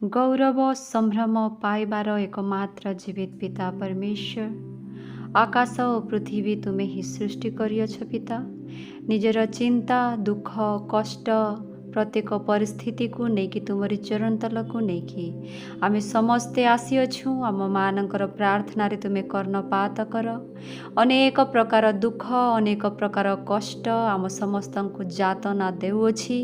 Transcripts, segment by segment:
गौरव संभ्रम पाइबार एकमात्र जीवित पिता परमेश्वर आकाश और पृथ्वी तुम्हें ही सृष्टि करियछ पिता। निजर चिंता दुख कष्ट प्रत्येक परिस्थिति को लेकिन तुमरी चरण तल को लेकिन आम समस्ते आसीअछु। आम मानकर प्रार्थना रे तुम्हें कर्णपात कर। अनेक प्रकार दुख अनेक प्रकार कष्ट आम समस्त को जातना देउछि।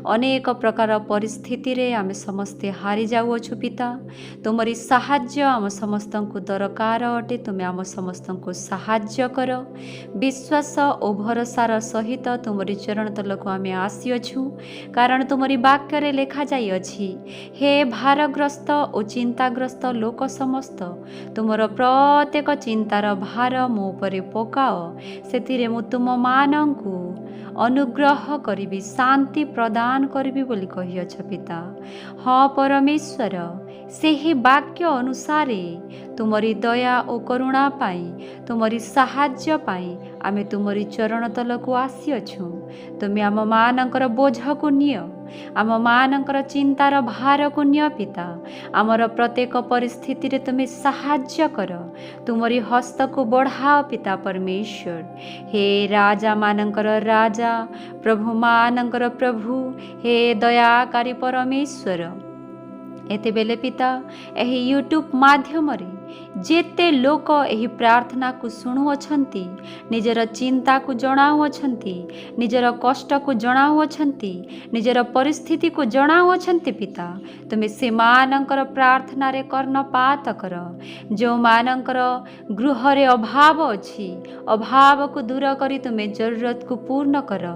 अनेक प्रकार परिस्थिति रे आम समस्ते हारी जाउछु पिता। तुमरी साहाय्य आम समस्त को दरकार अटे। तुम्हें आम समस्त को साहाय्य कर। विश्वास और भरोसार सहित तुमरी चरण तल को आम आसीअछु। कारण तुमरी वाक्य रे लेखा जाई अछि, हे भारग्रस्त और चिंताग्रस्त लोक समस्त तुमर प्रत्येक चिंतार भार मो उपरे पकाओ। सेतिरे मु तुम मानंकु अनुग्रह करिबी शांति प्रदान करिबी बोली कहियछ पिता। हाँ परमेश्वर सेही वाक्य अनुसारे तुमरी दया और करुणा पाई तुमरी साहाय्य पाई आमे तुमरी चरण तल को आसीअछु। तुमे आम मानकर बोझ को निय, आम मानकर चिंतार भार को निय पिता। आमर प्रत्येक परिस्थिति रे तुमे साहाय्य कर। तुमरी हस्त को बढ़ाओ पिता परमेश्वर। हे राजा मानकर राजा प्रभु मानकर प्रभु हे दयाकारी परमेश्वर एते बेले पिता एही यूट्यूब माध्यम रे जेते लोक एही प्रार्थना को शुणुअछंती निजर चिंता को जणाउअछंती निजर कष्ट को जणाउअछंती निजर परिस्थिति को जणाउअछंती पिता तुमे से मानकर प्रार्थना रे कर्णपात कर। जो मानकर गृह रे अभाव अछि अभाव को दूर करी तुमे जरूरत को पूर्ण कर।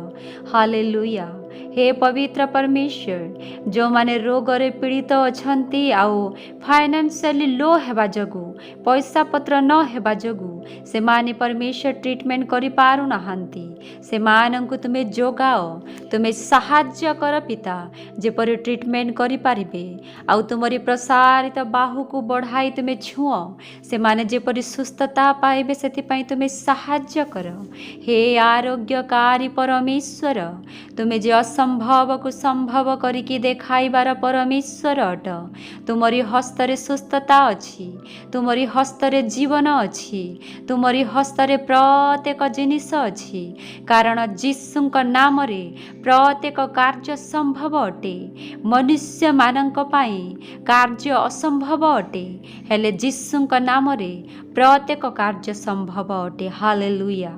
हालेलुया। हे पवित्र परमेश्वर जो माने रोग रे पीड़ित अछंती आउ फाइनेंशियली लो हेबा जगु पैसा पत्र न हेबा जगु से माने परमेश्वर ट्रीटमेंट करि पारु नाहंती से मानंकु तुमे जोगाओ तुमे साहाय्य कर पिता जेपरि ट्रीटमेंट करि पारिबे आउ तुमरी प्रसारित बाहु को बढ़ाई तुमे छुओ से माने जेपरि सुस्थता पाइबे सेति पई तुमे साहाय्य कर। हे आरोग्यकारी परमेश्वर तुमे जे असंभव को संभव करिकी देखाइबार परमेश्वर अट। तुमरी हस्तरे सुस्थता अछि तुमरी हस्तरे जीवन अछि तुमरी हस्तरे प्रत्येक जिनिस अछि कारण जीशुଙ୍କ नामरे प्रत्येक कार्य संभव अटे। मनुष्य मानक पाई कार्य असंभव अटे हेले जीशुଙ୍କ नामरे प्रत्येक कार्य संभव अटे। हालेलुया।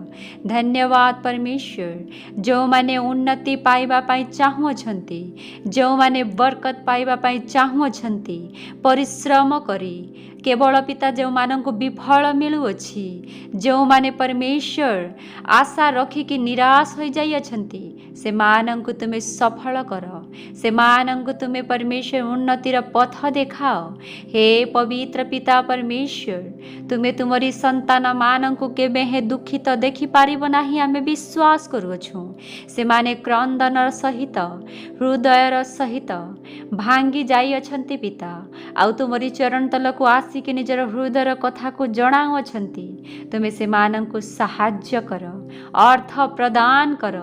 धन्यवाद परमेश्वर। जो माने उन्नति पाइबा पाई चाहुअछंती जो माने बरकत पाइबा पाई चाहुअछंती परिश्रम करी केवल पिता जो मानंको विफल मिलुअछि जो माने परमेश्वर आशा रखिकी निराश हो जाई अछंती से मानंको तुमे सफल कर से मानंको तुमे परमेश्वर उन्नतिर पथ देखाओ। हे पवित्र पिता परमेश्वर तुमे तुमरी संतान मानंको केबे हे दुखित देखि पारिब नाही आमे विश्वास करूछु। से माने क्रंदनर सहित हृदयर सहित भांगी जाई अछंती पिता आउ तुमरी चरण तल को आसिक निजर हृदयर कथा को जणाउअछंती तुमे से मानंको साहाय्य कर अर्थ प्रदान कर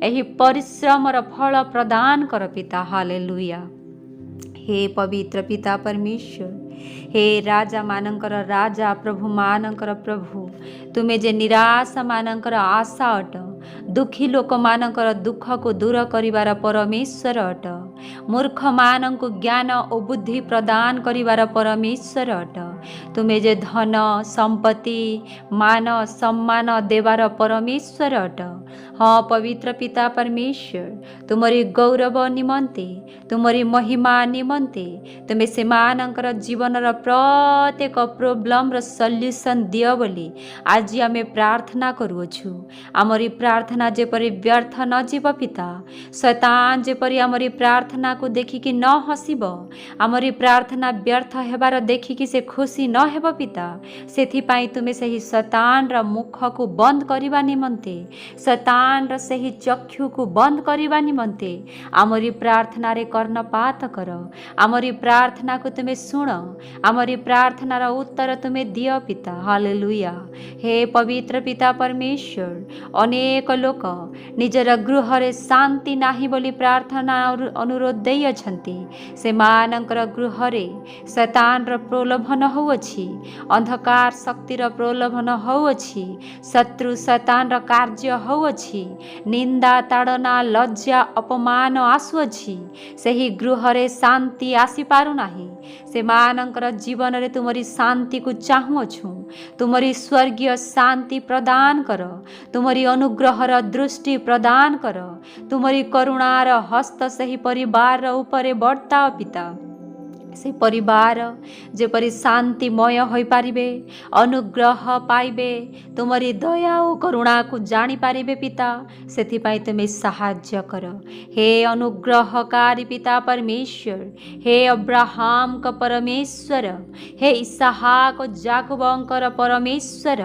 एही परिश्रमर फल प्रदान कर पिता। हालेलुया। हे पवित्र पिता परमेश्वर हे राजा मानंकर राजा प्रभु मानंकर प्रभु तुमे जे निराश मानंकर आशा अट दुखी लोक मानंकर दुख को दूर करिवार परमेश्वर अट मूर्ख मानंको ज्ञान और बुद्धि प्रदान करिवार परमेश्वर अट तुमे जे धन संपत्ति मान सम्मान देवार परमेश्वर अट। हाँ पवित्र पिता परमेश्वर तुमरी गौरव निमंते तुमरी महिमा निमंते तुमे से मानंकर जीवनर प्रत्येक प्रोब्लेम सल्यूशन दियो बोली आज आमे प्रार्थना करूछु। आमरी प्रार्थना जेपरि व्यर्थ न जीव पिता शैतान जेपरि आमरी प्रार्थना को देखिकी न हसिब आमरी प्रार्थना व्यर्थ हेबार देखिकी से खुश खुशी न हेब पिता सेथिपाई तुमे सही शैतान रा मुख को बंद करिबा निमंते शैतान रा सही चक्षु को बंद करिबा निमंते आमरी प्रार्थना रे कर्णपात कर आमरी प्रार्थना को तुमे सुन आमरी प्रार्थना रा उत्तर तुमे दियो पिता हालेलुया। हे पवित्र पिता परमेश्वर अनेक लोक निजर गृह रे शांति नाही बोली प्रार्थना अनुरोध देई अछंती से मानकर गृह रे शैतान रा प्रलोभन होउछि अंधकार शक्ति रा प्रलोभन होउछि शत्रु शैतान रा कार्य होउछि निंदा ताड़ना लज्जा अपमान आसुअछि सही गृह रे शांति आसी पारु नाही से मानकर जीवन रे तुमरी शांति को चाहुअछु तुमरी स्वर्गीय शांति प्रदान कर तुमरी अनुग्रह रा दृष्टि प्रदान कर तुमरी करुणा रा हस्त सही परिवार ऊपर बर्ताओ पिता से परिवार जेपरी शांतिमय हो पारिबे अनुग्रह पाइबे तुमरी दया और करुणा को जानी पारिबे पिता सेथिपाई तुमे सहाय्य कर हे अनुग्रहकारी पिता परमेश्वर हे अब्राहम का परमेश्वर हे इसहाक जाकुबंकर परमेश्वर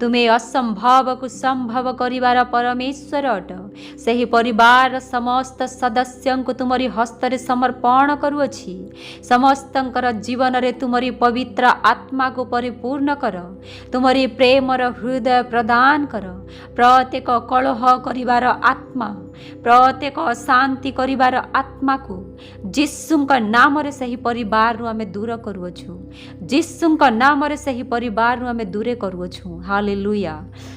तुमे असंभव को संभव करिवार परमेश्वर अट सही परिवार समस्त सदस्यों को तुमरी हस्त रे समर्पण करुअछि समस्तंकर जीवन रे तुमरी पवित्र आत्मा को परिपूर्ण कर तुमरी प्रेमर हृदय प्रदान कर प्रत्येक कलह करिवार आत्मा प्रत्येक अशांति करिवार आत्मा को जीसुंक नाम रे सही परिवार नु आमे दूर करूछु जीसुंक नाम रे सही परिवार नु आमे दूरे करूछु हालेलुया।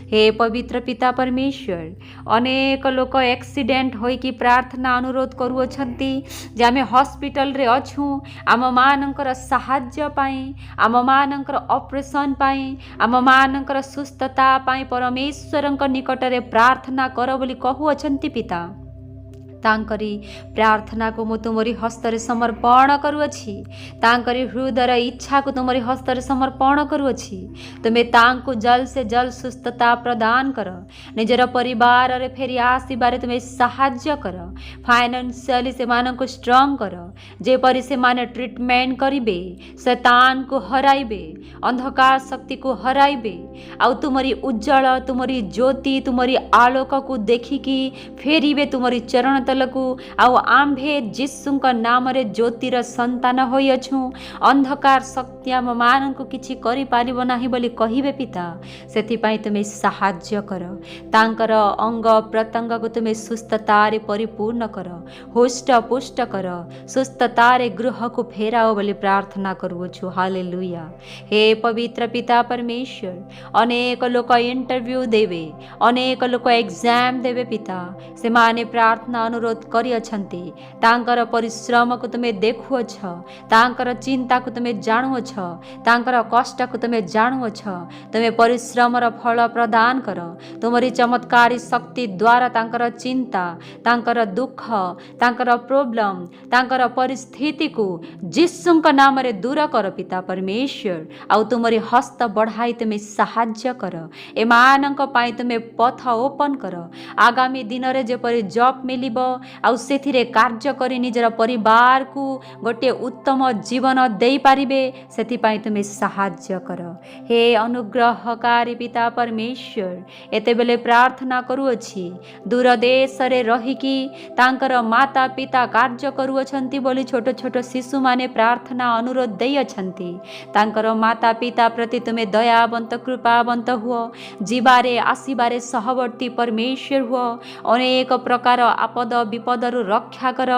हे पवित्र पिता परमेश्वर अनेक लोक एक्सीडेंट होई कि प्रार्थना अनुरोध करूछंती जे आमे हॉस्पिटल रे अछु आम मानकर साहाय्य पाई आम मानकर ऑपरेशन पाई आम मानकर सुस्थता पाई परमेश्वरंक निकट रे प्रार्थना कर बोली कहूछंती पिता तांकरी प्रार्थना को मु तुमरी हस्तरे समर्पण करूअछि तांकरी हृदय इच्छा को तुमरी हस्तरे समर्पण करूअछि तुमे तांको जल से जल सुस्थता प्रदान कर निजर परिवार रे फेरी आसीबारे तुमे सहाय्य कर फाइनेंशियली से मानन को स्ट्रांग कर जे परि से माने ट्रीटमेंट करिबे शैतान को हराइबे अंधकार शक्ति को हराइबे आउ तुमरी उज्जवल तुमरी ज्योति तुमरी आलोक को देखिकी फेरिबे तुमरी चरण तलकु आउ आम्भे जीसुंक नाम रे ज्योतिर संतान होइअछु अंधकार शक्ति आम माननकु किछि करि पारिबो नाही बोली कहिबे पिता सेथिपाई तुमे सहाय्य कर तांकर अंग प्रत्यंग को तुमे सुस्थता रे परिपूर्ण कर हुष्ट पुष्ट कर सुस्थता रे गृह को फेराओ बोली प्रार्थना करूछु हालेलुया। हे पवित्र पिता परमेश्वर अनेक लोक इंटरव्यू देवे अनेक लोक एग्जाम देवे पिता से माने प्रार्थना अनुरोध करी अछंती तांकर परिश्रम को तुमे देखुअछ तांकर चिंता को तुमे जानुअछ तांकर कष्ट को तुमे जानुअछ तुमे परिश्रम र फल प्रदान कर तुमरी चमत्कारी शक्ति द्वारा तांकर चिंता तांकर दुख तांकर प्रॉब्लम तांकर परिस्थिति को जीसुंक नाम रे दूर कर पिता परमेश्वर आउ तुमरी हस्त बढ़ाई तुमे सहाय्य कर एमानंक पाई तुमे पथ ओपन कर आगामी दिन रे जेपरि जॉब मिलिबो आउ सेथिरे कार्य करी निजर परिवार को गोटे उत्तम जीवन देई पारिबे सेथिपाई तुमे सहाय्य कर हे अनुग्रहकारी पिता परमेश्वर एते बेले प्रार्थना करूअछि दूर देश रे रहिकी तांकर माता पिता कार्य करूअछंती बोली छोट छोट शिशु माने प्रार्थना अनुरोध देई अछंती तांकर माता पिता प्रति तुमे दयावंत कृपावंत हुओ जीवारे आसीबारे सहवर्ती परमेश्वर हुओ अनेक प्रकार आपद विपदरु रक्षा कर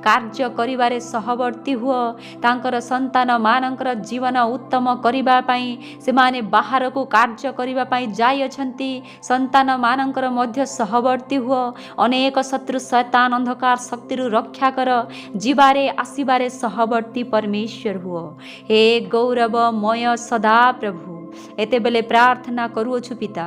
कार्य करिबारे सहवर्ती हुओ तांकर संतान मानकर जीवन उत्तम करिबा पई से माने बाहर को कार्य करिबा पई जाई अछंती संतान मानकर मध्य सहवर्ती हुओ अनेक शत्रु शैतान अंधकार शक्तिरु रक्षा कर जीवारे आसीबारे सहवर्ती परमेश्वर हुओ हे गौरवमय सदा प्रभु एते बेले प्रार्थना करूछु पिता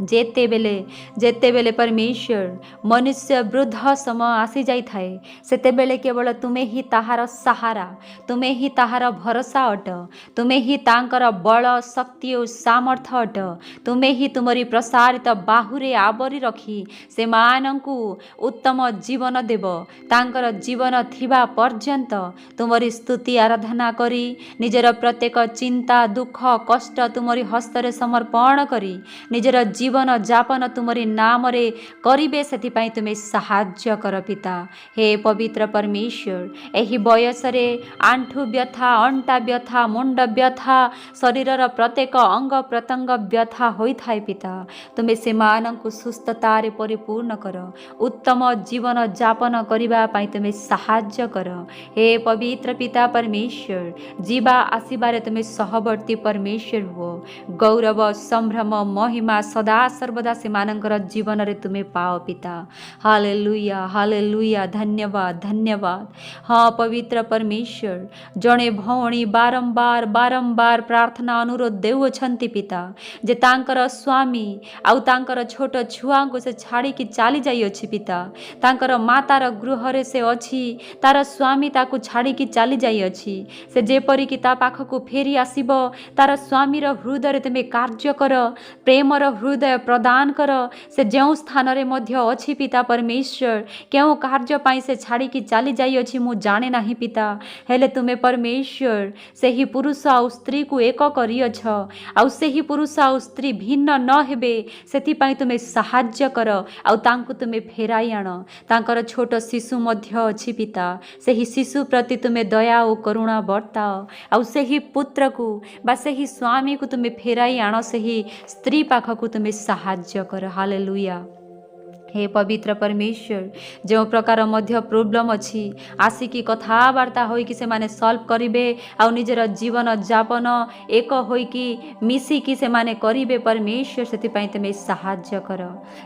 ଯେତେବେଳେ परमेश्वर मनुष्य वृद्ध समय आसी जाई थाए सेतेबेले केवल तुम्हें ही ताहार सहारा, तुम्हें ही ताहार भरोसा अट, तुम्हें ही तांकर बल शक्ति और सामर्थ अट, तुम्हें ही तुमरी प्रसारित बाहुरे आवरी रखी से मानंकु उत्तम जीवन देव। तांकर जीवन थिबा पर्यंत तुमरी स्तुति आराधना करी निजर प्रत्येक चिंता दुख कष्ट तुमरी हस्तरे समर्पण करी निजर जीवन जापन तुमरी नाम रे करिबे सेथिपाई तुमे साहाय्य कर पिता। हे पवित्र परमेश्वर एही बयस रे आंठु व्यथा अंटा व्यथा मुंड व्यथा शरीरर प्रत्येक अंग प्रत्यंग व्यथा होई थाए पिता तुमे से मानंकु सुस्थता रे परिपूर्ण कर उत्तम जीवन जापन करिबा पाई तुमे साहाय्य कर। हे पवित्र पिता परमेश्वर जीवा आसीबारे तुमे सहवर्ती परमेश्वर हो गौरव संभ्रम महिमा सदा सर्वदा से मानकर जीवन रे तुमे पाओ पिता। हालेलुया हालेलुया धन्यवाद धन्यवाद। हाँ पवित्र परमेश्वर जणे भौणी बारंबार बारंबार प्रार्थना अनुरोध देउछंती पिता जे तांकर स्वामी आउ तांकर छोट छुआ को से छाड़ी की चाली जाई अछि पिता तांकर मातार गृह रे से अछि तार स्वामी ताकू छाड़ी की चाली जाई अछि से जेपरि कि ता पाखकू फेरी आसीबो तार स्वामीर हृदय रे तुमे कार्य कर प्रेमर हृदय प्रदान कर से जो स्थान रे मध्य अछि पिता परमेश्वर केउ कार्य पाई से छाड़ी की चाली जाई अछि मु जाने नाही पिता हेले तुमे परमेश्वर से ही पुरुष आ स्त्री को एक करियछ आ से ही पुरुष आ स्त्री भिन्न न हेबे सेति पाई तुमे साहाय्य कर आ तांकु तुमे फेराई आण तांकर छोट शिशु मध्य अछि पिता से ही शिशु प्रति तुमे दया और करुणा बर्ताओ आ से ही पुत्र को बा से ही स्वामी को तुमे फेराई आण से ही स्त्री पाखकू तुमे साहाय्य कर। हालेलुया। हे पवित्र परमेश्वर जो प्रकार मध्य प्रोब्लेम अच्छी आसिकी कथबार्ता होइकि से माने सॉल्व करिवे आ निजर जीवन जापन एक होइकि मिसिकी से माने करिवे परमेश्वर सेति पई तमे साहाय्य कर।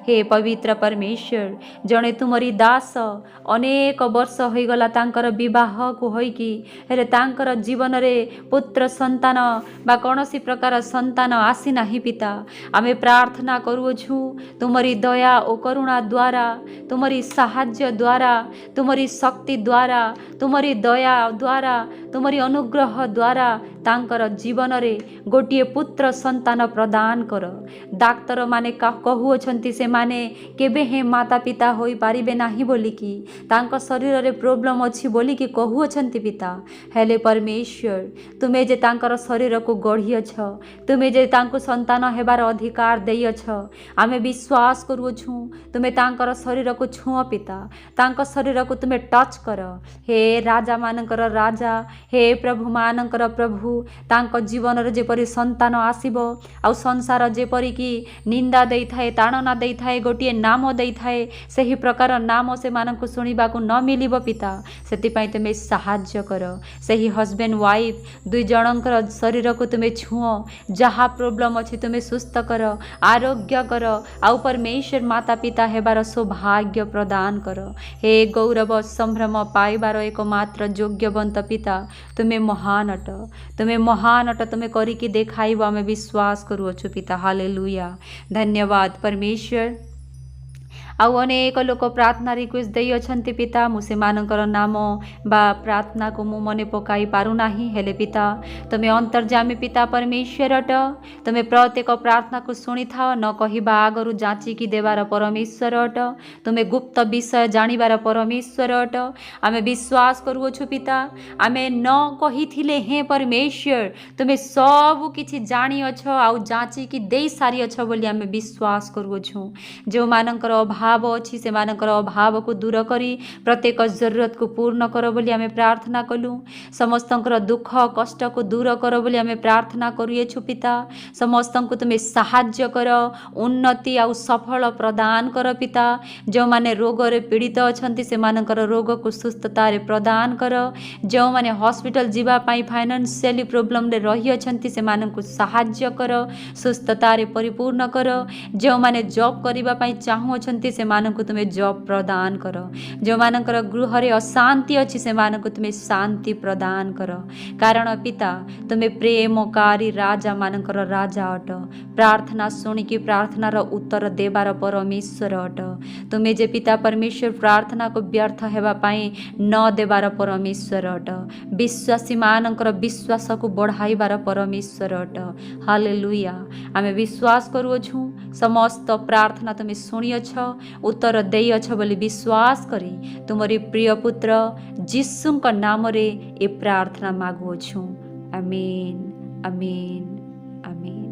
हे पवित्र परमेश्वर जणे तुमरी दास अनेक वर्ष होई गला तांकर विवाह को होइकि हेरे तांकर जीवन रे पुत्र संतान बा कोनोसी प्रकार संतान आसी नाही पिता आमे प्रार्थना करूछु तुमरी दया ओ करुणा द्वारा तुमरी साहाय्य द्वारा तुमरी शक्ति द्वारा तुमरी दया द्वारा तुमरी अनुग्रह द्वारा तांकर जीवन रे गोटिए पुत्र संतान प्रदान कर। डाक्तर माने कहउछंती से माने केबे हे माता पिता होई पारिबे नाही बोलिकी तांक शरीर रे प्रॉब्लम अछि बोलिकी कहउछंती पिता हेले परमेश्वर तुमे जे तांकर शरीर को गढ़ियछ तुमे जे तांको संतान हेबार अधिकार देयछ आमे विश्वास करूछु तुमे तांकर शरीर को छुओ पिता तांक शरीर को तुमे टच कर। हे राजा मानकर राजा हे प्रभु मानकर प्रभु तांक जीवन रे जेपरि संतान आसीबो आ संसार जेपरि कि निंदा देई थाए ताणना देई थाए गोटिए नाम देई थाए सही प्रकार नाम से मानक सुनिबा को न मिलिबो पिता सेति पई तुमे साहाय्य कर। सही हस्बैंड वाइफ दुई जनकर शरीर को तुमे छुओ जहा प्रॉब्लम अछि तुमे सुस्थ कर आरोग्य कर आ परमेश्वर माता पिता हेबार सौभाग्य प्रदान कर। हे गौरव संभ्रम पाइबार एकमात्र योग्यवंत पिता तुमे महान अट तुमे करिकी देखाइब आमे विश्वास करूछु पिता। हालेलुया धन्यवाद परमेश्वर। आउ अनेक लोक प्रार्थना रिक्वेस्ट दे अछंती पिता मुसे मानकर नाम बा प्रार्थना को मु मने पकाई पारु नाही हेले पिता तुमे अंतर्जामी पिता परमेश्वर अट तुमे प्रत्येक प्रार्थना को सुनी था न कहिबा आगरु जांची की देवार परमेश्वर अट तुमे गुप्त विषय जानिबार परमेश्वर अट आमे विश्वास करूछु पिता आमे न कहिथिले हे परमेश्वर तुमे सब किछि जानि अछ आउ जांची की देई सारी अछ बोली आमे विश्वास करूछु जो मानकर अभाव अच्छी से मानकर अभाव को दूर करी प्रत्येक जरूरत को पूर्ण कर बोली आमे प्रार्थना कलु समस्तंकर दुख कष्ट को दूर कर बोली आमे प्रार्थना करूछु पिता समस्त को तुमे साहाय्य कर उन्नति आउ सफल प्रदान कर पिता जो माने रोग रे पीड़ित अछंती से मानकर रोग को सुस्थता रे प्रदान कर जो माने हॉस्पिटल जीवा पाई फाइनेंशियली प्रॉब्लम रे रही अछंती से मानक साहाय्य कर सुस्थता रे परिपूर्ण कर जो माने जॉब करिबा पाई चाहू अछंती से मानक तुम्हें जॉब प्रदान कर, जो मानकर गृह अशांति अच्छी से मानक तुम्हें शांति प्रदान कर, कारण पिता तुम्हें प्रेमकारी राजा मानकर राजा अट, प्रार्थना शुणिकी प्रार्थनार उत्तर देवार परमेश्वर अट, तुम्हें जे पिता परमेश्वर प्रार्थना को व्यर्थ हेबाई न देवार परमेश्वर अट, विश्वासी मानकर विश्वास को बढ़ाइबार परमेश्वर अट। हालेलुया। आमे विश्वास करूछु समस्त प्रार्थना तुम्हें शुणिअछ, उत्तर देइअछ बोली विश्वास करी तुमरी प्रिय पुत्र जीशुଙ୍କ नामरे ए प्रार्थना मागुछु। आमेन आमेन आमेन।